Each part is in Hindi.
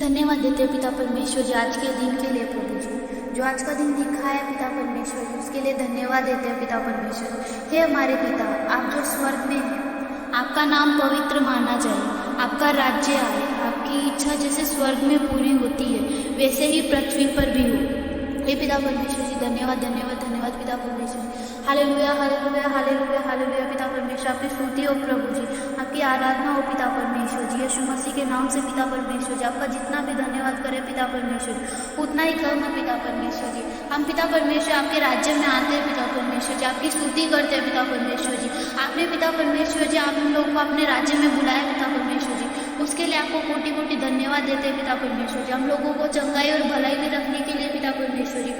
धन्यवाद देते हैं पिता परमेश्वर जी आज के दिन के लिए प्रभु जी, जो आज का दिन दिखा है पिता परमेश्वर जी, उसके लिए धन्यवाद देते हैं पिता परमेश्वर। हे हमारे पिता, आप जो स्वर्ग में हैं, आपका नाम पवित्र माना जाए, आपका राज्य आए, आपकी इच्छा जैसे स्वर्ग में पूरी होती है वैसे ही पृथ्वी पर भी हो। हे पिता परमेश्वर जी, धन्यवाद धन्यवाद धन्यवाद पिता परमेश्वर। हालेलुया हालेलुया हालेलुया हालेलुया पिता परमेश्वर, आपकी स्तुति हो प्रभु जी, आपकी आराधना हो पिता परमेश्वर जी, यीशु मसीह के नाम से पिता परमेश्वर जी। आपका जितना भी धन्यवाद करें पिता परमेश्वर जी उतना ही कम है पिता परमेश्वर जी। हम पिता परमेश्वर आपके राज्य में आते हैं पिता परमेश्वर जी, आपकी स्तुति करते हैं पिता परमेश्वर जी। आपने पिता परमेश्वर जी आप लोग को अपने राज्य में बुलाया पिता परमेश्वर जी, उसके लिए आपको कोटि कोटि धन्यवाद देते हैं पिता परमेश्वर जी। हम लोगों को चंगाई और भलाई में रखने के लिए पिता परमेश्वर जी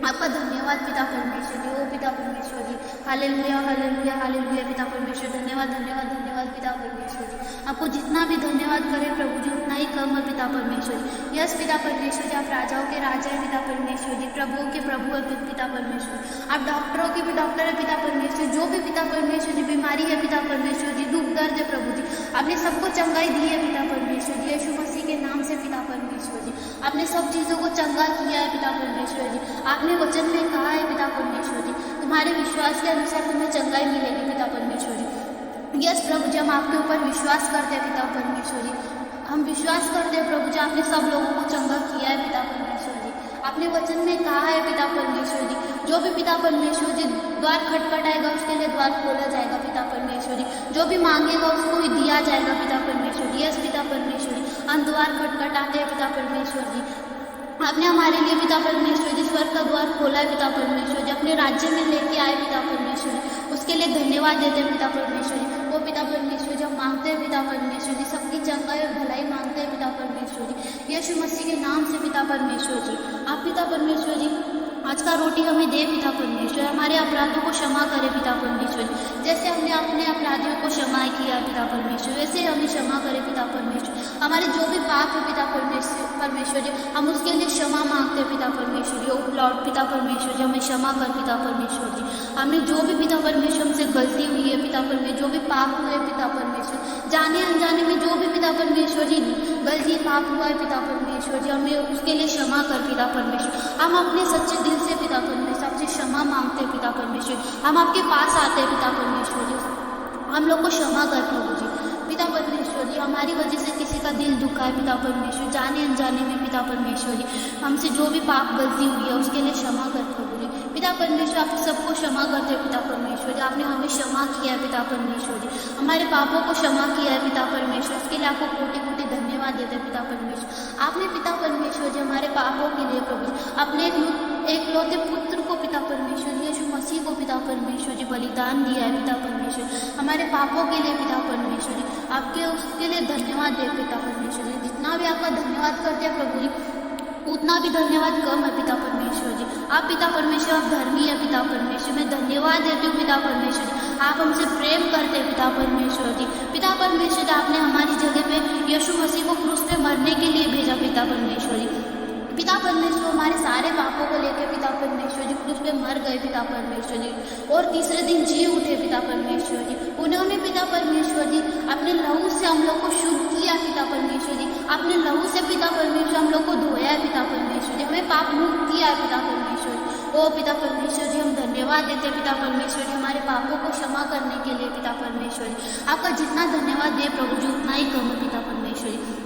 आपका धन्यवाद पिता परमेश्वर जी। ओ पिता परमेश्वर जी, हालेलुया हालेलुया हालेलुया पिता परमेश्वर, धन्यवाद धन्यवाद धन्यवाद पिता परमेश्वर जी। आपको जितना भी धन्यवाद करें प्रभु जी उतना ही कम है पिता परमेश्वर जी। यस पिता परमेश्वर जी, आप राजाओं के राजा है पिता परमेश्वर जी, प्रभुओं के प्रभु है पिता परमेश्वर। आप डॉक्टरों के भी डॉक्टर है पिता परमेश्वर, जो भी पिता परमेश्वर जी बीमारी है पिता परमेश्वर जी, दुख दर्द है प्रभु जी, आपने सबको चंगाई दी है पिता परमेश्वर जी, यीशु मसीह के नाम से पिता परमेश्वर जी। आपने सब चीज़ों को चंगा किया है पिता परमेश्वर जी। आपने वचन में कहा है पिता परमेश्वर जी, तुम्हारे विश्वास के अनुसार तुम्हें चंगाई मिलेगी पिता परमेश्वर जी। यस प्रभु जी, हम आपके ऊपर विश्वास करते हैं पिता परमेश्वर जी, हम विश्वास करते हैं प्रभु जी, आपने सब लोगों को चंगा किया है पिता परमेश्वर जी। आपने वचन में कहा है पिता परमेश्वर जी, जो भी पिता परमेश्वर जी द्वार खटखटाएगा उसके लिए द्वार खोला जाएगा पिता परमेश्वर जी, जो भी मांगेगा उसको ही दिया जाएगा पिता परमेश्वर जी। यस पिता परमेश्वर जी, हम द्वार खटखटाते हैं पिता परमेश्वर जी। आपने हमारे लिए पिता परमेश्वर जी स्वर्ग का द्वार खोला है पिता परमेश्वर जी, अपने राज्य में लेके आए पिता परमेश्वर जी, उसके लिए धन्यवाद देते हैं पिता परमेश्वर जी। वो पिता परमेश्वर जी हम मांगते हैं पिता परमेश्वर जी, सबकी चंगाई और भलाई मांगते हैं पिता परमेश्वर जी, यीशु मसीह के नाम से पिता परमेश्वर जी। आप पिता परमेश्वर जी आज का रोटी हमें दे पिता परमेश्वर, हमारे अपराधों को क्षमा करे पिता परमेश्वर, जैसे हमने अपने अपराधियों को क्षमा किया पिता परमेश्वर वैसे हमें क्षमा करे पिता परमेश्वर। हमारे जो भी पाप है पिता परमेश्वर जी हम उसके लिए क्षमा मांगते हैं पिता परमेश्वर जी। ओ लॉर्ड पिता परमेश्वर जी, हमें क्षमा कर पिता परमेश्वर जी। हमने जो भी पिता परमेश्वर हमसे गलती हुई है पिता परमेश्वर, जो भी पाप हुए पिता परमेश्वर, जाने अनजाने में जो भी पिता परमेश्वर जी गलती पाप हुआ है पिता परमेश्वर जी, हमें उसके लिए क्षमा कर पिता परमेश्वर। हम अपने सच्चे दिल से पिता परमेश्वर आपसे क्षमा मांगते हैं पिता परमेश्वर, हम आपके पास आते हैं पिता परमेश्वर जी, हम लोग को क्षमा कर प्रभु जी। पिता परमेश्वर जी हमारी वजह से किसी का दिल दुखा है पिता परमेश्वर, जाने अनजाने में पिता परमेश्वर जी हमसे जो भी पाप गलती हुई है उसके लिए क्षमा कर प्रभु जी। पिता परमेश्वर आप सबको क्षमा करते हैं पिता परमेश्वर जी, आपने हमें क्षमा किया है पिता परमेश्वर जी, हमारे पापों को क्षमा किया है पिता परमेश्वर, उसके लिए आपको कोटि कोटि धन्यवाद देते हैं पिता परमेश्वर। आपने पिता परमेश्वर जी हमारे पापों के लिए प्रभु अपने एक लौते पुत्र को पिता परमेश्वर यीशु मसीह को पिता परमेश्वर जी बलिदान दिया है पिता परमेश्वर, हमारे पापों के लिए पिता परमेश्वर जी आपके उसके लिए धन्यवाद दे पिता परमेश्वर जी। जितना भी आपका धन्यवाद करते हैं प्रभु जी उतना भी धन्यवाद कम है पिता परमेश्वर जी। आप पिता परमेश्वर आप धर्मी है पिता परमेश्वर, मैं धन्यवाद देती हूँ पिता परमेश्वर जी, आप हमसे प्रेम करते हैं पिता परमेश्वर जी। पिता परमेश्वर जी आपने हमारी जगह पे यीशु मसीह को क्रूस पे मरने के लिए भेजा पिता परमेश्वर जी। पिता परमेश्वर हमारे सारे पापों को लेकर पिता परमेश्वर जी क्रूस पे मर गए पिता परमेश्वर जी, और तीसरे दिन जी उठे पिता परमेश्वर जी। उन्होंने पिता परमेश्वर जी अपने लहू से हम लोग को शुद्ध किया पिता परमेश्वर जी, अपने लहू से पिता परमेश्वर हम लोग को धोया है पिता परमेश्वर जी, हमें पाप मुक्त किया है पिता परमेश्वर जी। ओ पिता परमेश्वर जी हम धन्यवाद देते हैं पिता परमेश्वर जी हमारे पापों को क्षमा करने के लिए पिता परमेश्वर जी। आपका जितना धन्यवाद दे प्रभु जी उतना ही कम है पिता परमेश्वर जी।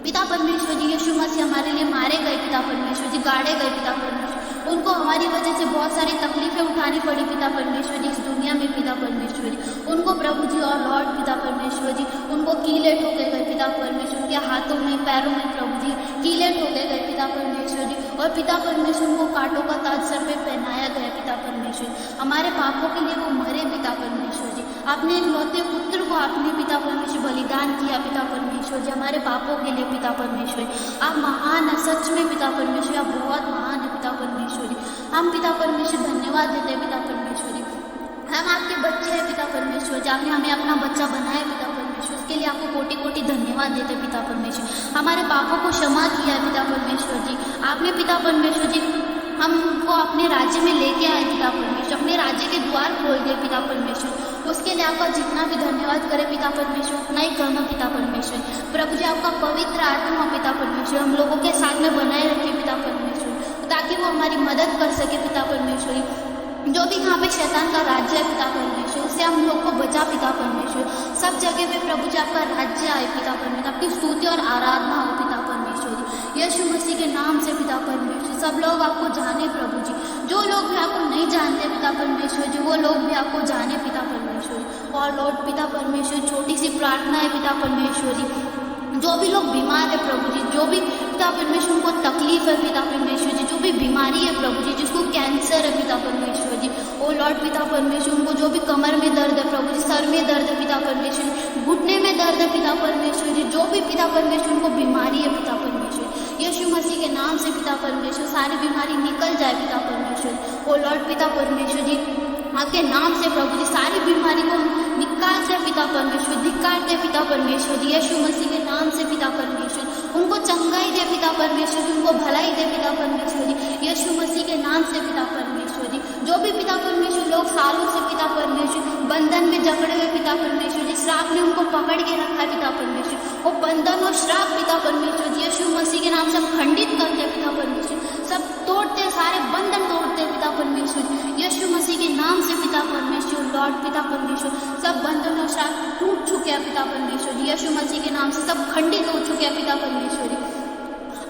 पिता परमेश्वर जी यीशु मसीह हमारे लिए मारे गए पिता परमेश्वर जी, गाड़े गए पिता परमेश्वर, उनको हमारी वजह से बहुत सारी तकलीफें उठानी पड़ी पिता परमेश्वर जी इस दुनिया में पिता परमेश्वर जी। उनको प्रभु जी और लॉर्ड पिता परमेश्वर जी उनको कीले ठोके गए पिता परमेश्वर, उनके हाथों में पैरों में प्रभु जी कीले ठोके गए पिता परमेश्वर जी, और पिता परमेश्वर उनको कांटों का ताज सर पे पहनाया गया पिता परमेश्वर, हमारे पापों के लिए वो मरे पिता परमेश्वर जी। आपने इकलौते पुत्र को आपने पिता परमेश्वर बलिदान किया पिता परमेश्वर जी हमारे पापों के लिए पिता परमेश्वर। आप महान है सच में पिता परमेश्वर, आप बहुत महान है पिता परमेश्वर जी। हम पिता परमेश्वर धन्यवाद देते हैं पिता परमेश्वर जी, हम आपके बच्चे हैं पिता परमेश्वर जी, आपने हमें अपना बच्चा बनाया पिता परमेश्वर, उसके लिए आपको कोटि कोटि धन्यवाद देते पिता परमेश्वर। हमारे पापों को क्षमा किया है पिता परमेश्वर जी, आपने पिता परमेश्वर जी हमको अपने राज्य में लेके आए पिता परमेश्वर, अपने राज्य के द्वार खोल दिए पिता परमेश्वर, उसके लिए आपका जितना भी धन्यवाद करे पिता परमेश्वर उतना ही कम है पिता परमेश्वर। प्रभु जी आपका पवित्र आत्मा पिता परमेश्वर परमेश्वर, हम लोगों के साथ में बनाए रखिए पिता परमेश्वर, ताकि वो हमारी मदद कर सके पिता परमेश्वरी। जो भी यहाँ पे शैतान का राज्य है पिता परमेश्वर, उससे हम लोग को बचा पिता परमेश्वर। सब जगह पे प्रभु जी आपका राज्य आए पिता परमेश्वर, आपकी स्तुति और आराधना हो पिता परमेश्वर। यीशु मसीह के नाम से पिता परमेश्वर, सब लोग आपको जाने प्रभु जी। जो लोग भी आपको नहीं जानते पिता परमेश्वर जी, वो लोग भी आपको जाने पिता परमेश्वर। और लॉर्ड पिता परमेश्वर, छोटी सी प्रार्थना है पिता परमेश्वर जी, जो भी लोग बीमार है प्रभु जी, जो भी पिता परमेश्वर उनको तकलीफ है पिता परमेश्वर जी, जो भी बीमारी है प्रभु जी, जिसको कैंसर है पिता परमेश्वर जी, ओ लॉर्ड पिता परमेश्वर, उनको जो भी कमर में दर्द है प्रभु जी, सर में दर्द है पिता परमेश्वर, घुटने में दर्द है पिता परमेश्वर जी, जो भी पिता परमेश्वर उनको बीमारी है पिता परमेश्वर, यीशु मसीह के नाम से पिता परमेश्वर सारी बीमारी निकल जाए पिता परमेश्वर। ओ लॉर्ड पिता परमेश्वर जी, आपके नाम से प्रभु जी सारी बीमारी को निकाल दे पिता परमेश्वर, धिक्कार दे पिता परमेश्वर जी, यीशु मसीह के नाम से पिता परमेश्वर, उनको चंगाई दे पिता परमेश्वर, उनको भलाई दे पिता परमेश्वर जी, यीशु मसीह के नाम से पिता परमेश्वर जी। जो भी पिता परमेश्वर लोग सालों से पिता परमेश्वर बंधन में जकड़े हुए पिता परमेश्वर जी, श्राप ने उनको पकड़ के रखा है पिता परमेश्वर, वो बंधन और श्राप पिता परमेश्वर जी, यीशु मसीह के नाम से खंडित करते पिता परमेश्वर, सब तोड़ते, सारे बंधन तोड़ते पिता परमेश्वर, यीशु मसीह के नाम से पिता परमेश्वर। लॉर्ड पिता परमेश्वर, सब बंधन और श्राप टूट चुके हैं पिता परमेश्वर, यीशु मसीह के नाम से सब खंडित हो चुके हैं पिता परमेश्वर।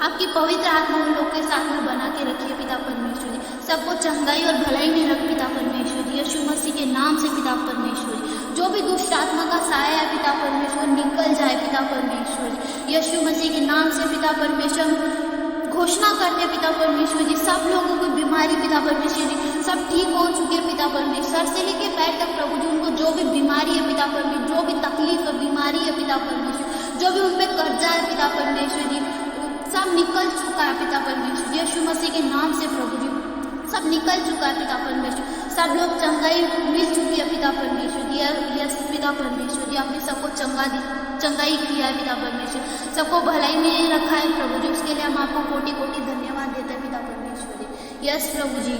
आपकी पवित्र आत्मा उन लोग के साथ में बना के रखिए पिता परमेश्वर, सबको चंगाई और भलाई में रख पिता परमेश्वर, यीशु मसीह के नाम से पिता परमेश्वर। जो भी दुष्ट आत्मा का साया है पिता परमेश्वर निकल जाए पिता परमेश्वर, यीशु मसीह के नाम से पिता परमेश्वर घोषणा करते पिता परमेश्वर जी, सब लोगों की बीमारी पिता परमेश्वर जी सब ठीक हो चुके पिता परमेश्वर, सर से लेके पैर तक प्रभु जी, उनको जो भी बीमारी है पिता परमेश्वर, जो भी तकलीफ है बीमारी है पिता परमेश्वर, जो भी उन पर कर्जा है पिता परमेश्वर जी, सब निकल चुका है पिता परमेश्वर, यीशु मसीह के नाम से प्रभु जी सब निकल चुका है पिता परमेश्वर, सब लोग चंगाई मिल चुकी है पिता परमेश्वर जी, यस पिता परमेश्वर जी, आपने सबको चंगाई किया है पिता परमेश्वर, सबको भलाई में रखा है प्रभु जी, उसके लिए हम आपको कोटि कोटि धन्यवाद देते हैं पिता परमेश्वर जी। यस प्रभु जी,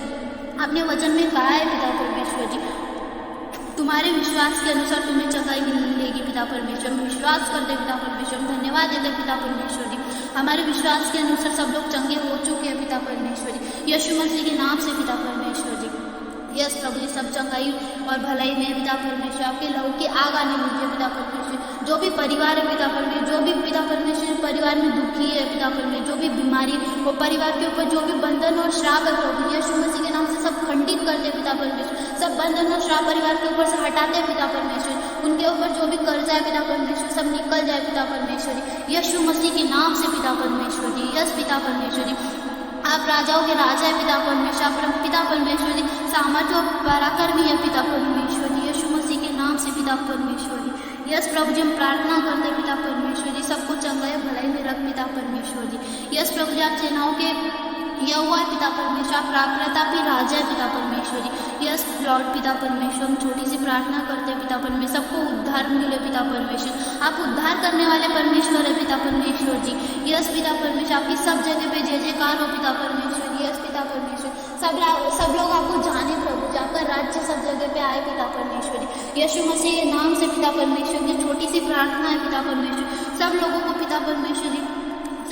आपने वचन में कहा है पिता परमेश्वर जी, तुम्हारे विश्वास के अनुसार तुम्हें चंगाई मिलेगी पिता परमेश्वर, हम विश्वास करते पिता परमेश्वर, धन्यवाद देते पिता परमेश्वर जी, हमारे विश्वास के अनुसार सब लोग चंगे हो चुके हैं पिता परमेश्वर जी, यीशु मसीह के नाम से पिता परमेश्वर जी। यस प्रभु जी, सब चंगाई और भलाई में पिता परमेश्वर, आपके लहू की आग आने लीजिए पिता परमेश्वर, जो भी परिवार है पिता परमेश्वर, जो भी पिता परमेश्वर परिवार में दुखी है पिता परमेश्वर, जो भी बीमारी वो परिवार के ऊपर जो भी बंधन और श्राप है प्रभु यीशु मसीह के नाम से सब खंडित करते पिता परमेश्वर, सब बंधन और श्राप परिवार के ऊपर से हटाते पिता परमेश्वर, उनके ऊपर जो भी कर्जा है पिता परमेश्वर सब निकल जाए पिता परमेश्वर, यीशु मसीह के नाम से पिता परमेश्वर जी। यस पिता परमेश्वर जी, आप राजाओं के राजा है पिता परमेश्वर, आप पिता परमेश्वर जी सामर्थ्य और पराक्रमी है पिता परमेश्वर जी, यीशु मसीह के नाम से पिता परमेश्वर जी। यस प्रभु जी, हम प्रार्थना करते हैं पिता परमेश्वर जी, सबको चंगाई भलाई में रख पिता परमेश्वर जी। यस प्रभु जी, आप सेनाओं के यहोवा है पिता परमेश्वर, आप प्रतापी राजा है पिता परमेश्वर जी। यस लॉर्ड पिता परमेश्वर, हम छोटी सी प्रार्थना करते हैं पिता परमेश्वर, सबको उद्धार मिले पिता परमेश्वर, आप उद्धार करने वाले परमेश्वर है पिता परमेश्वर जी। यस पिता परमेश्वर, आपकी सब जगह पे जय जयकार हो पिता परमेश्वर। यस पिता परमेश्वर, सब लोग आपको जाने प्रभु जी, आपका राज्य सब जगह पे आए पिता परमेश्वर जी, यीशु मसीह के नाम से पिता परमेश्वर की छोटी सी प्रार्थना है पिता परमेश्वर, सब लोगों को पिता परमेश्वर जी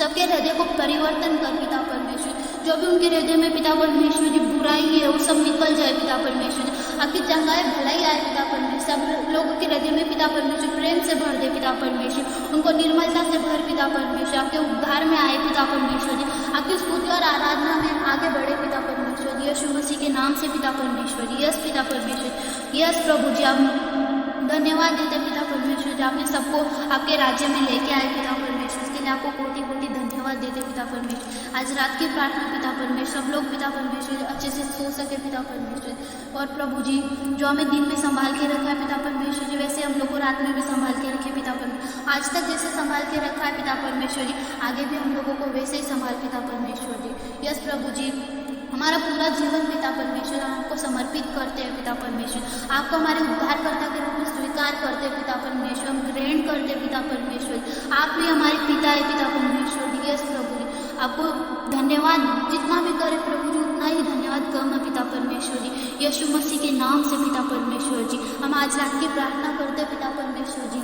सबके हृदय को परिवर्तन कर पिता परमेश्वर, जो भी उनके हृदय में पिता परमेश्वर जी बुराई है वो सब निकल जाए पिता परमेश्वर जी, आपकी चंगाई भलाई आए पिता परमेश्वर, सब लोगों के हृदय में पिता परमेश्वर प्रेम से भर दे पिता परमेश्वर, उनको निर्मलता से भर पिता परमेश्वर, आपके उद्धार में आए पिता परमेश्वर जी, आपकी स्तुति और आराधना में आगे बढ़े पिता परमेश्वर जी, यीशु मसीह के नाम से पिता परमेश्वर जी। यस पिता परमेश्वर, यस प्रभु जी, आप धन्यवाद देते पिता परमेश्वर जी, आपने सबको आपके राज्य में लेके आए पिता परमेश्वर, इसके लिए आपको कोटि कोटि धन्यवाद देते पिता परमेश्वर। आज रात की प्रार्थना पिता परमेश्वर, सब लोग पिता परमेश्वर अच्छे से सो सके पिता परमेश्वर, और प्रभु जी जो हमें दिन में संभाल के रखा है पिता परमेश्वर जी, वैसे हम लोग को रात में भी संभाल के रखे पिता परमेश्वर, आज तक जैसे संभाल के रखा है पिता परमेश्वर जी, आगे भी हम लोगों को वैसे ही संभाल पिता परमेश्वर जी। यस प्रभु जी, हमारा पूरा जीवन पिता परमेश्वर हम आपको समर्पित करते हैं पिता परमेश्वर, आपको हमारे उद्धारकर्ता के रूप में स्वीकार करते हैं पिता परमेश्वर, हम ग्रहण करते हैं पिता परमेश्वर, आप भी हमारे पिता है पिता परमेश्वर जी। यस प्रभु जी, आपको धन्यवाद जितना भी करे प्रभु जी उतना ही धन्यवाद कम है पिता परमेश्वर जी, यीशु मसीह के नाम से पिता परमेश्वर जी। हम आज रात की प्रार्थना करते हैं पिता परमेश्वर जी,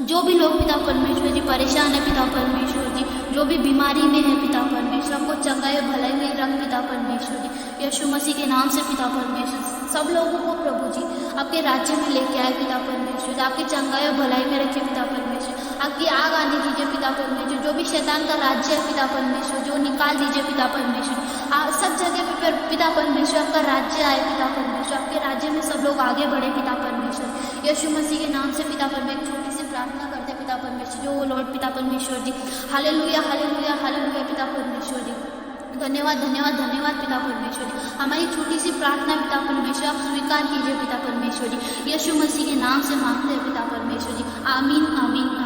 जो भी लोग पिता परमेश्वर जी परेशान है पिता परमेश्वर जी, जो भी बीमारी में है पिता परमेश्वर, आपको चंगाई और भलाई में रख पिता परमेश्वर जी, यीशु मसीह के नाम से पिता परमेश्वर। सब लोगों को प्रभु जी आपके राज्य में लेके आए पिता परमेश्वर, आपकी चंगाई और भलाई में रखे पिता परमेश्वर, आपकी आग आने दीजिए पिता परमेश्वर। जो भी शैतान का राज्य है पिता परमेश्वर, जो निकाल दीजिए पिता परमेश्वर। सब जगह पे पिता परमेश्वर आपका राज्य आए पिता परमेश्वर, आपके राज्य में सब लोग आगे बढ़े पिता परमेश्वर, यीशु मसीह के नाम से पिता परमेश्वर। छोटी सी प्रार्थना करते पिता परमेश्वर, जो लॉर्ड पिता परमेश्वर जी, हालेलुया हालेलुया हालेलुया पिता परमेश्वर जी, धन्यवाद धन्यवाद धन्यवाद पिता परमेश्वर जी। हमारी छोटी सी प्रार्थना पिता परमेश्वर आप स्वीकार कीजिए पिता परमेश्वर जी, यीशु मसीह के नाम से मांगते हैं पिता परमेश्वर जी, आमीन आमीन।